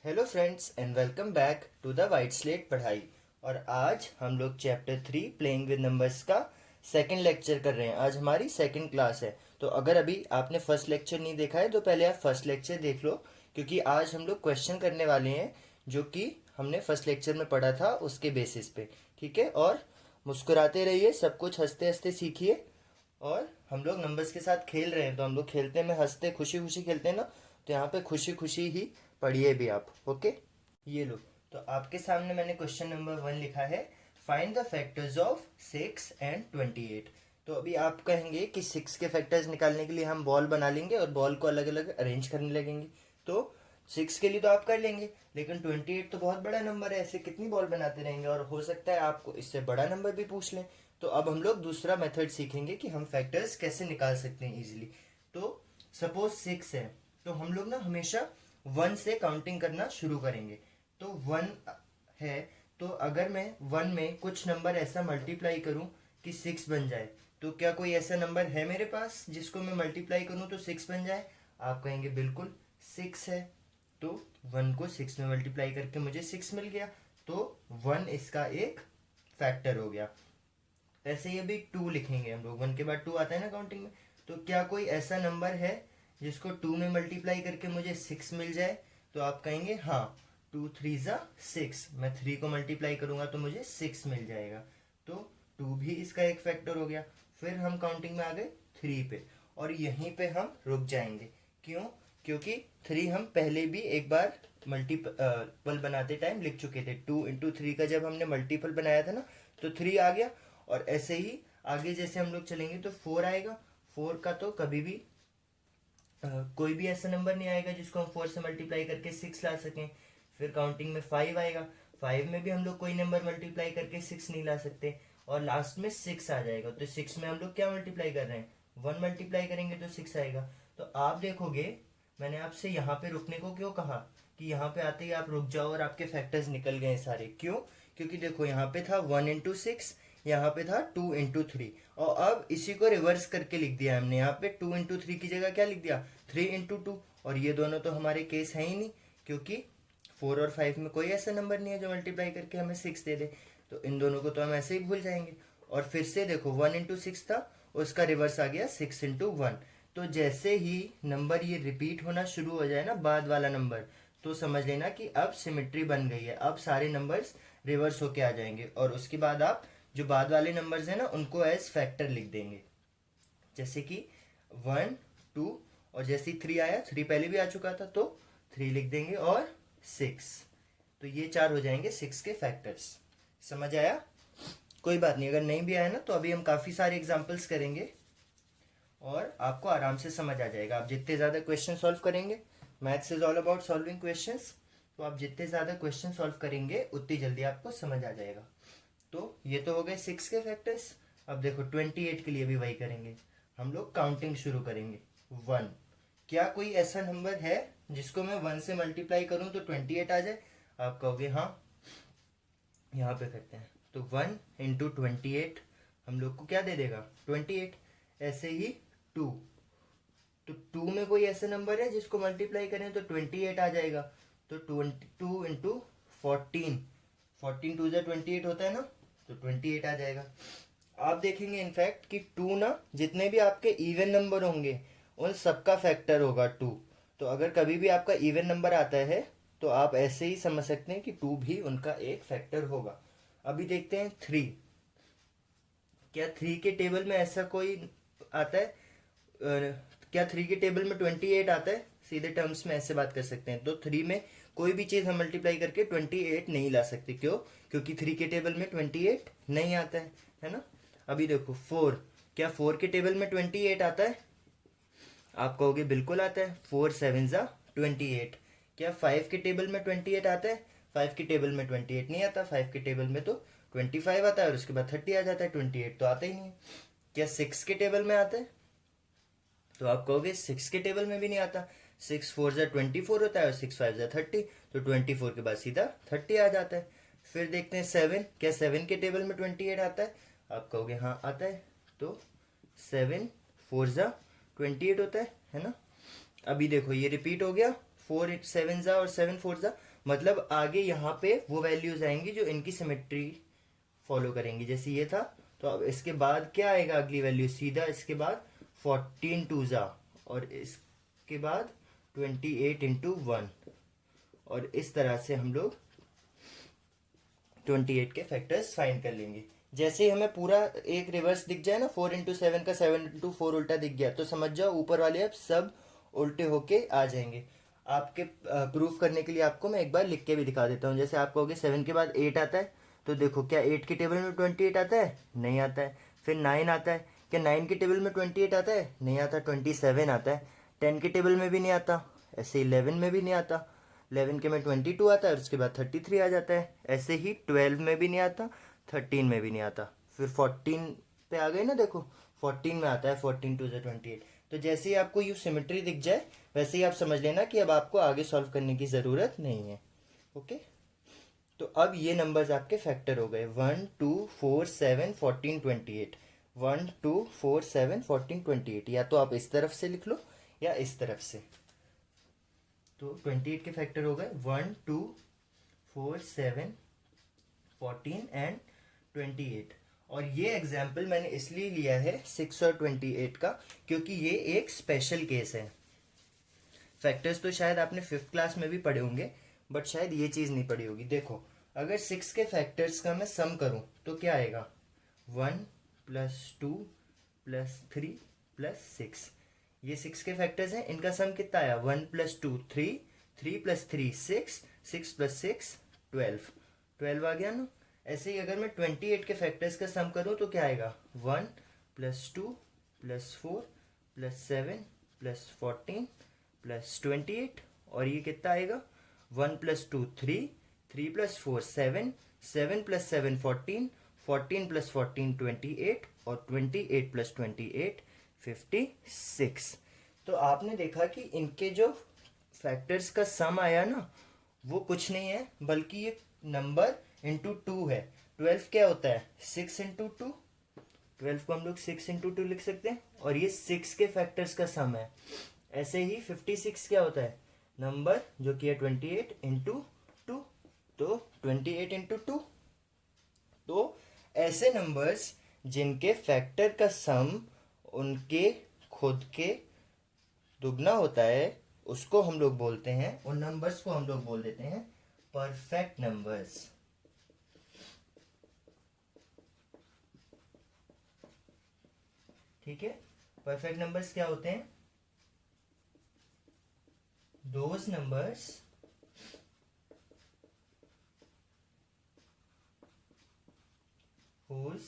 Hello friends and welcome back to the white slate पढ़ाई। और आज हम लोग चैप्टर 3 प्लेइंग विद नंबर्स का सेकंड लेक्चर कर रहे हैं। आज हमारी सेकंड क्लास है, तो अगर अभी आपने फर्स्ट लेक्चर नहीं देखा है तो पहले आप फर्स्ट लेक्चर देख लो, क्योंकि आज हम लोग क्वेश्चन करने वाले हैं जो कि हमने फर्स्ट लेक्चर में पढ़ा था उसके बेसिस पे। ठीक है, और मुस्कुराते रहिए, सब कुछ हंसते हंसते सीखिए। और हम लोग नंबर्स के साथ खेल रहे हैं, तो हम लोग खेलते में हंसते खुशी खुशी खेलते हैं ना, तो यहाँ पे खुशी खुशी ही पढ़िए भी आप। ओके, ये लो, तो आपके सामने मैंने क्वेश्चन नंबर 1 लिखा है, find the factors of 6 and 28। तो अभी आप कहेंगे कि 6 के फैक्टर्स निकालने के लिए हम बॉल बना लेंगे और बॉल को अलग अलग अरेंज करने लगेंगे। तो 6 के लिए तो आप कर लेंगे, लेकिन 28 तो बहुत बड़ा नंबर है, ऐसे कितनी बॉल बनाते रहेंगे, और हो सकता है आपको इससे बड़ा नंबर भी पूछ लें। तो अब हम लोग दूसरा मेथड सीखेंगे कि हम फैक्टर्स कैसे निकाल सकते हैं इजीली। तो सपोज 6 है, तो हम लोग ना हमेशा 1 से काउंटिंग करना शुरू करेंगे। तो 1 है, तो अगर मैं 1 में कुछ नंबर ऐसा मल्टीप्लाई करूं कि 6 बन जाए, तो क्या कोई ऐसा नंबर है मेरे पास जिसको मैं मल्टीप्लाई करूं तो 6 बन जाए? आप कहेंगे बिल्कुल 6 है। तो 1 को 6 में मल्टीप्लाई करके मुझे 6 मिल गया, तो 1 इसका एक फैक्टर हो गया। ऐसे ही अभी 2 लिखेंगे हम लोग, 1 के बाद 2 आता है ना काउंटिंग में। तो क्या कोई ऐसा नंबर है जिसको 2 में मल्टीप्लाई करके मुझे 6 मिल जाए? तो आप कहेंगे हाँ, 2 3 ज़ा 6, मैं 3 को मल्टीप्लाई करूंगा तो मुझे 6 मिल जाएगा। तो 2 भी इसका एक फैक्टर हो गया। फिर हम काउंटिंग में आ गए 3 पे, और यहीं पे हम रुक जाएंगे। क्यों? क्योंकि 3 हम पहले भी एक बार मल्टीपल बनाते टाइम लिख चुके थे। 2 × 3 का जब हमने मल्टीपल बनाया था ना, तो 3 आ गया। और ऐसे ही आगे जैसे हम लोग चलेंगे तो 4 आएगा। 4 का तो कभी भी कोई भी ऐसा नंबर नहीं आएगा जिसको हम 4 से मल्टीप्लाई करके 6 ला सकें। फिर काउंटिंग में 5 आएगा। 5 में भी हम लोग कोई नंबर मल्टीप्लाई करके 6 नहीं ला सकते। और लास्ट में 6 आ जाएगा, तो 6 में हम लोग क्या मल्टीप्लाई कर रहे हैं? 1 मल्टीप्लाई करेंगे तो 6 आएगा। तो आप देखोगे, मैंने आपसे यहाँ पे रुकने को क्यों कहा कि यहाँ पे आते ही आप रुक जाओ और आपके फैक्टर्स निकल गए सारे। क्यों? क्योंकि देखो यहाँ पे था 1 × 6, यहाँ पे था 2 × 3, और अब इसी को रिवर्स करके लिख दिया हमने। यहाँ पे 2 × 3 की जगह क्या लिख दिया? 3 × 2। और ये दोनों तो हमारे केस है ही नहीं, क्योंकि 4 और 5 में कोई ऐसा नंबर नहीं है जो मल्टीप्लाई करके हमें 6 दे दे। तो इन दोनों को तो हम ऐसे ही भूल जाएंगे। और फिर से देखो 1 × 6 था, उसका रिवर्स आ गया 6 × 1। तो जैसे ही नंबर ये रिपीट होना शुरू हो जाए ना, बाद वाला नंबर, तो समझ लेना कि अब सिमेट्री बन गई है, अब सारे नंबर्स रिवर्स होके आ जाएंगे। और उसके बाद आप जो बाद वाले नंबर्स हैं ना, उनको एज फैक्टर लिख देंगे। जैसे कि 1 2, और जैसे ही 3 आया, 3 पहले भी आ चुका था तो 3 लिख देंगे, और 6। तो ये 4 हो जाएंगे 6 के फैक्टर्स। समझ आया? कोई बात नहीं, अगर नहीं भी आया ना तो अभी हम काफ़ी सारे एग्जाम्पल्स करेंगे और आपको आराम से समझ आ जाएगा। आप जितने ज़्यादा क्वेश्चन सॉल्व करेंगे, maths is all about solving questions, तो आप जितने ज़्यादा क्वेश्चन सॉल्व करेंगे उतनी जल्दी आपको समझ आ जाएगा। तो ये तो हो गए 6 के फैक्टर्स। अब देखो 28 के लिए भी वही करेंगे, हम लोग काउंटिंग शुरू करेंगे। 1, क्या कोई ऐसा नंबर है जिसको मैं 1 से मल्टीप्लाई करूं तो 28 आ जाए? आप कहोगे हाँ। यहाँ पे करते हैं, तो 1 × 28 हम लोग को क्या दे देगा? 28। ऐसे ही 2, तो 2 में कोई ऐसा नंबर है जिसको मल्टीप्लाई करें तो 28 आ जाएगा। तो 22 × 14, 14 2 × 28 होता है ना, तो 28 आ जाएगा। आप देखेंगे इनफैक्ट कि 2 ना, जितने भी आपके इवन नंबर होंगे उन सबका फैक्टर होगा 2। तो अगर कभी भी आपका इवन नंबर आता है तो आप ऐसे ही समझ सकते हैं कि 2 भी उनका एक फैक्टर होगा। अभी देखते हैं 3, क्या 3 के टेबल में ऐसा कोई आता है? क्या 3 के टेबल में 28 आता है? सीधे टर्म्स में ऐसे बात कर सकते हैं। तो 3 में कोई भी चीज़ हम मल्टीप्लाई करके 28 नहीं ला सकते। क्यों? क्योंकि 3 के टेबल में 28 नहीं आता है ना। अभी देखो 4, क्या 4 के टेबल में 28 आता है? आप कहोगे बिल्कुल आता है, 4 7 ज़ा 28। क्या 5 के टेबल में 28 आता है? 5 के टेबल में 28 नहीं आता, 5 के टेबल में तो 25 आता है और उसके बाद 30 आ जाता है, 28 तो आता ही नहीं है। क्या 6 के टेबल में आता है? तो आप कहोगे 6 के टेबल में भी नहीं आता, 6 4 ज़ा 24 होता है और 6 5 ज़ा 30, तो 24 के बाद सीधा 30 आ जाता है। फिर देखते हैं 7, क्या 7 के टेबल में 28 आता है? आप कहोगे हाँ आता है, तो 7 4 ज़ा 28 होता है ना। अभी देखो ये रिपीट हो गया, 4 7 जा और 7 4 जा, मतलब आगे यहाँ पे वो वैल्यूज आएंगी जो इनकी सिमेट्री फॉलो करेंगी, जैसे ये था। तो अब इसके बाद क्या आएगा, अगली वैल्यू सीधा इसके बाद 14 टू जा, और इसके बाद 28 इंटू 1, और इस तरह से हम लोग 28 के फैक्टर्स फाइंड कर लेंगे। जैसे ही हमें पूरा एक रिवर्स दिख जाए ना, 4 इंटू 7 का 7 इंटू 4 उल्टा दिख गया, तो समझ जाओ ऊपर वाले अब सब उल्टे होके आ जाएंगे। आपके प्रूफ करने के लिए आपको मैं एक बार लिख के भी दिखा देता हूँ। जैसे आप कहोगे 7 के बाद 8 आता है, तो देखो क्या 8 के टेबल में 28 आता है, नहीं आता है। फिर 9 आता है, क्या 9 के टेबल में 28 आता है, नहीं आता। 27 आता है, 10 के टेबल में भी नहीं आता। ऐसे 11 में भी नहीं आता, 11 के में 22 आता है, और उसके बाद 33 आ जाता है। ऐसे ही 12 में भी नहीं आता, 13 में भी नहीं आता। फिर 14 पे आ गए ना, देखो 14 में आता है, 14 टू 28। तो जैसे ही आपको यू सिमेट्री दिख जाए, वैसे ही आप समझ लेना कि अब आपको आगे सॉल्व करने की ज़रूरत नहीं है। ओके, तो अब ये नंबर्स आपके फैक्टर हो गए, 1 2 4 7 14 28। 1 2 4 7 14 28, या तो आप इस तरफ से लिख लो या इस तरफ से। तो 28 के फैक्टर हो गए 1 2 4 7 14 एंड 28। और ये एग्जाम्पल मैंने इसलिए लिया है 6 और 28 का, क्योंकि ये एक स्पेशल केस है। फैक्टर्स तो शायद आपने 5th क्लास में भी पढ़े होंगे, बट शायद ये चीज़ नहीं पढ़ी होगी। देखो अगर 6 के फैक्टर्स का मैं सम करूं तो क्या आएगा, 1 प्लस 2 प्लस 3 प्लस 6। ये 6 के फैक्टर्स हैं, इनका सम कितना आया, 1 प्लस 2 3, 3 प्लस 3 6, 6 प्लस 6 12, 12 आ गया ना। ऐसे ही अगर मैं 28 के फैक्टर्स का सम करूं तो क्या आएगा, 1 plus 2 plus 4 plus 7 plus 14 plus 28, और ये कितना आएगा, 1 प्लस 2 3, 3 प्लस 4 7, 7 प्लस 7 14, 14 प्लस 14 28, और 28 प्लस 28 56। तो आपने देखा कि इनके जो फैक्टर्स का सम आया ना, वो कुछ नहीं है बल्कि ये नंबर इंटू 2 है। 12 क्या होता है, 6 इंटू 2। 12 को हम लोग 6 इंटू 2 लिख सकते हैं, और ये 6 के फैक्टर्स का सम है। ऐसे ही 56 क्या होता है, नंबर जो कि है 28 इंटू 2, तो 28 इंटू 2। तो ऐसे नंबर्स जिनके फैक्टर का सम उनके खुद के दुगना होता है, उसको हम लोग बोलते हैं, उन नंबर्स को हम लोग बोल देते हैं परफेक्ट नंबर्स। ठीक है, परफेक्ट नंबर्स क्या होते हैं, those numbers whose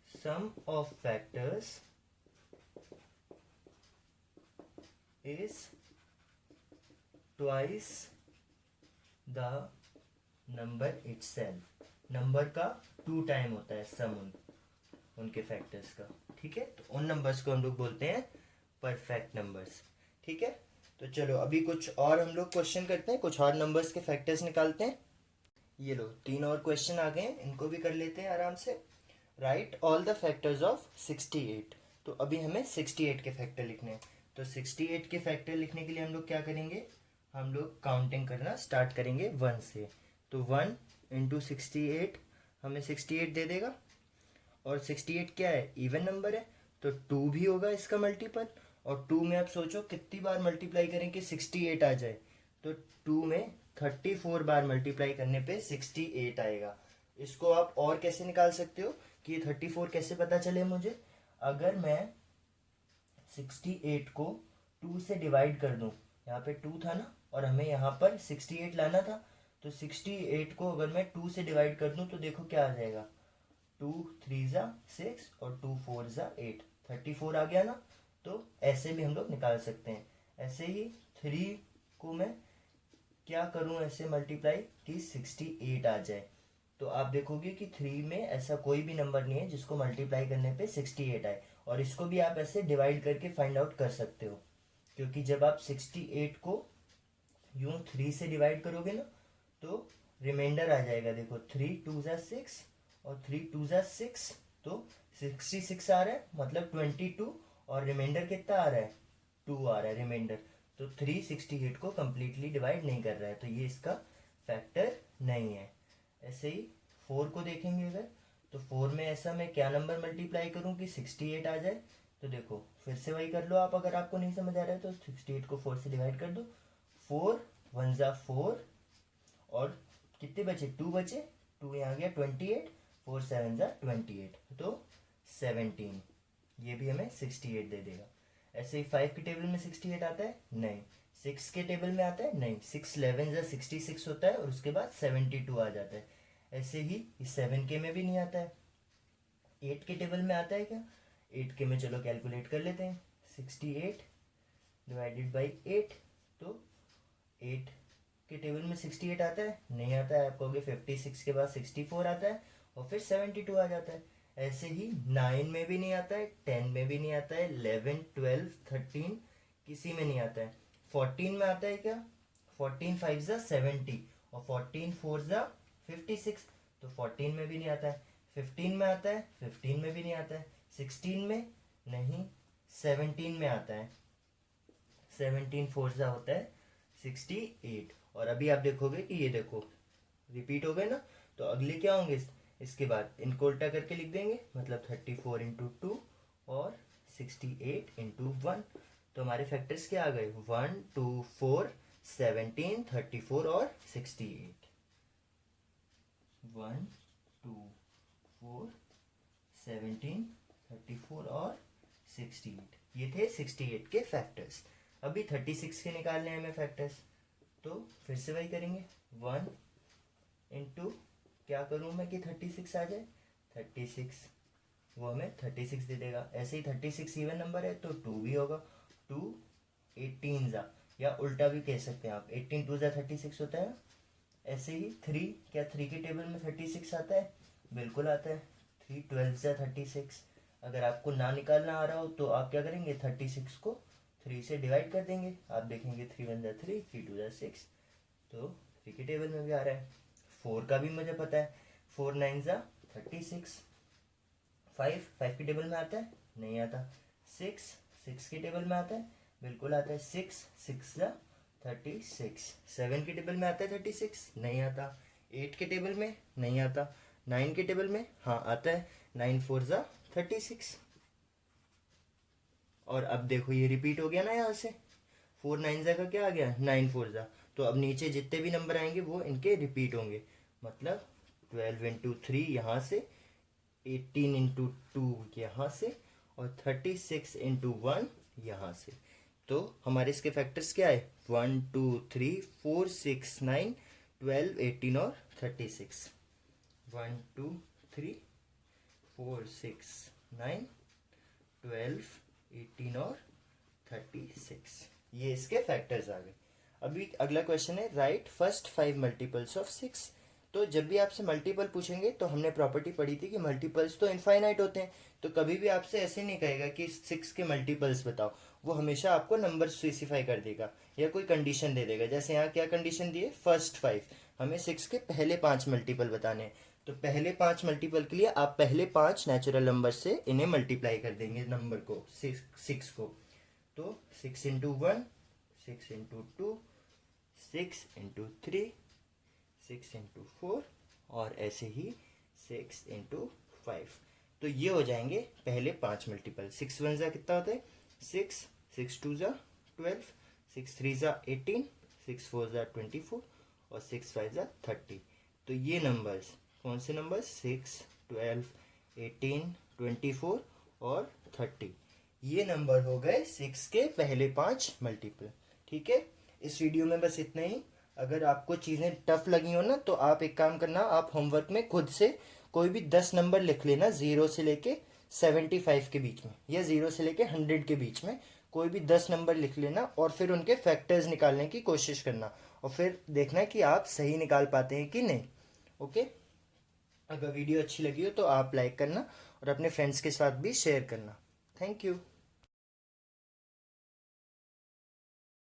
sum of factors is twice the number itself। Number का 2 टाइम होता है सम उनके फैक्टर्स का। ठीक है, तो उन नंबर्स को हम लोग बोलते हैं परफेक्ट नंबर्स। ठीक है, तो चलो अभी कुछ और हम लोग क्वेश्चन करते हैं, कुछ और नंबर्स के फैक्टर्स निकालते हैं। ये लो 3 और क्वेश्चन आ गए हैं, इनको भी कर लेते हैं आराम से। Right all the factors of 68। तो अभी हमें 68 के फैक्टर लिखने हैं। तो 68 के फैक्टर लिखने के लिए हम लोग क्या करेंगे, हम लोग काउंटिंग करना स्टार्ट करेंगे 1 से। तो 1 इंटू 68 हमें 68 दे देगा, और 68 क्या है, इवन नंबर है, तो 2 भी होगा इसका मल्टीपल। और 2 में आप सोचो कितनी बार मल्टीप्लाई करें कि 68 आ जाए, तो 2 में 34 बार मल्टीप्लाई करने पे 68 आएगा। इसको आप और कैसे निकाल सकते हो कि 34 कैसे पता चले मुझे, अगर मैं 68 को 2 से डिवाइड कर दूं, यहाँ पे 2 था ना और हमें यहाँ पर 68 लाना था, तो 68 को अगर मैं 2 से डिवाइड कर दूं तो देखो क्या आ जाएगा, 2 3 जा 6 और 2 4 जा 8, 34 आ गया ना। तो ऐसे भी हम लोग निकाल सकते हैं। ऐसे ही 3 को मैं क्या करूं ऐसे मल्टीप्लाई कि 68 आ जाए, तो आप देखोगे कि 3 में ऐसा कोई भी नंबर नहीं है जिसको मल्टीप्लाई करने पे 68 आए। और इसको भी आप ऐसे डिवाइड करके फाइंड आउट कर सकते हो, क्योंकि जब आप 68 को यूं 3 से डिवाइड करोगे ना, तो रिमाइंडर आ जाएगा, देखो 3 2 जा 6 और 3 2 जा 6, तो 66 आ रहा है, मतलब 22 और रिमाइंडर कितना आ रहा है, 2 आ रहा है रिमाइंडर। तो 368 को कम्प्लीटली डिवाइड नहीं कर रहा है, तो ये इसका फैक्टर नहीं है। ऐसे ही 4 को देखेंगे अगर, तो 4 में ऐसा मैं क्या नंबर मल्टीप्लाई करूँ कि 68 आ जाए। तो देखो फिर से वही कर लो आप, अगर आपको नहीं समझ आ रहा है तो 68 को 4 से डिवाइड कर दो। 4 1 जा 4, और कितने बचे, 2 बचे, 2 यहाँ गया 28, 4 7 जा 28, तो 17, ये भी हमें 68 दे देगा। ऐसे ही 5 के टेबल में 68 आता है, नहीं। 6 के टेबल में आता है, नहीं। 6 11 जा 66 होता है, और उसके बाद 72 आ जाता है। ऐसे ही 7 के में भी नहीं आता है। 8 के टेबल में आता है क्या, 8 के में चलो कैलकुलेट कर लेते हैं। 68 डिवाइडेड बाई 8, तो 8 के टेबल में 68 आता है, नहीं आता है। आप कहोगे 56 के बाद 64 आता है, और फिर 72 आ जाता है। ऐसे ही 9 में भी नहीं आता है, 10 में भी नहीं आता है, 11 12 13 किसी में नहीं आता है। 14 में आता है क्या, 14 5 जा 70, और 14 4 जा 56, तो 14 में भी नहीं आता है। 15 में आता है, 15 में भी नहीं आता है। 16 में नहीं, 17 में आता है। 17 4 जा होता है 68। और अभी आप देखोगे कि ये देखो रिपीट हो गए ना, तो अगले क्या होंगे, इसके बाद इनको उल्टा करके लिख देंगे, मतलब 34 इंटू 2 और 68 इंटू 1। तो हमारे फैक्टर्स क्या आ गए, 1 2 4 17 34 और 68। 1 2 4 17 34 और 68, ये थे 68 के फैक्टर्स। अभी 36 के निकालने हैं हमें फैक्टर्स, तो फिर से वही करेंगे। 1 इंटू क्या करूँ मैं कि 36 आ जाए, 36, वो हमें 36 दे देगा। ऐसे ही 36 इवन नंबर है, तो 2 भी होगा। 2 18 जा, या उल्टा भी कह सकते हैं आप, 18 2 जा 36 होता है। ऐसे ही 3, क्या 3 के टेबल में 36 आता है, बिल्कुल आता है। 3 12 जा 36। अगर आपको ना निकालना आ रहा हो तो आप क्या करेंगे, 36 को 3 से डिवाइड कर देंगे। आप देखेंगे 3 1 जा 3, 3 2 जा 6, तो 3 के टेबल में भी आ रहा है। 4 का भी मुझे पता है, 4 9 जा 36। 5 5 के टेबल में आता है, नहीं आता। 6 6 के टेबल में आता है, बिल्कुल आता है। 6 6 जा 36। 7 के टेबल में आता है 36, नहीं आता। 8 के टेबल में नहीं आता। 9 के टेबल में हाँ आता है, 9 4 जा 36। और अब देखो ये रिपीट हो गया ना, यहाँ से 4 9 जा का क्या आ गया, 9 4 जा। तो अब नीचे जितने भी नंबर आएंगे वो इनके रिपीट होंगे, मतलब 12 इंटू 3 यहाँ से, 18 इंटू 2 यहाँ से, और 36 इंटू 1 यहाँ से। तो हमारे इसके फैक्टर्स क्या है, 1 2 3 4 6 9 12 18 और 36। 1 2 3 4 6 9 12 18 और 36, ये इसके फैक्टर्स आ गए। अभी अगला क्वेश्चन है, राइट फर्स्ट 5 मल्टीपल्स ऑफ 6। तो जब भी आपसे मल्टीपल पूछेंगे तो हमने प्रॉपर्टी पढ़ी थी कि मल्टीपल्स तो इनफाइनाइट होते हैं, तो कभी भी आपसे ऐसे नहीं कहेगा कि 6 के मल्टीपल्स बताओ। वो हमेशा आपको नंबर स्पेसिफाई कर देगा या कोई कंडीशन दे देगा। जैसे यहाँ क्या कंडीशन दी है, फर्स्ट 5, हमें 6 के पहले 5 मल्टीपल बताने हैं। तो पहले 5 मल्टीपल के लिए आप पहले 5 नेचुरल नंबर से इन्हें मल्टीप्लाई कर देंगे, नंबर को 6 को। तो 6 इंटू 1 6 इंटू 2 6 इंटू 3 6 इंटू 4 और ऐसे ही 6 इंटू 5। तो ये हो जाएंगे पहले 5 मल्टीपल। 6 1 जा कितना होता है 6, 6 2 जा 12, 6 3 जा 18, 6 4 जा 24 और 6 5 जा 30। तो ये नंबर्स कौन से नंबर्स, 6 12 18 24 और 30, ये नंबर हो गए 6 के पहले 5 मल्टीपल। ठीक है, इस वीडियो में बस इतना ही। अगर आपको चीज़ें टफ लगी हो ना, तो आप एक काम करना, आप होमवर्क में खुद से कोई भी 10 नंबर लिख लेना 0 से लेके 75 के बीच में, या 0 से लेके 100 के बीच में कोई भी 10 नंबर लिख लेना, और फिर उनके फैक्टर्स निकालने की कोशिश करना, और फिर देखना कि आप सही निकाल पाते हैं कि नहीं। ओके, अगर वीडियो अच्छी लगी हो तो आप लाइक करना और अपने फ्रेंड्स के साथ भी शेयर करना। Thank you.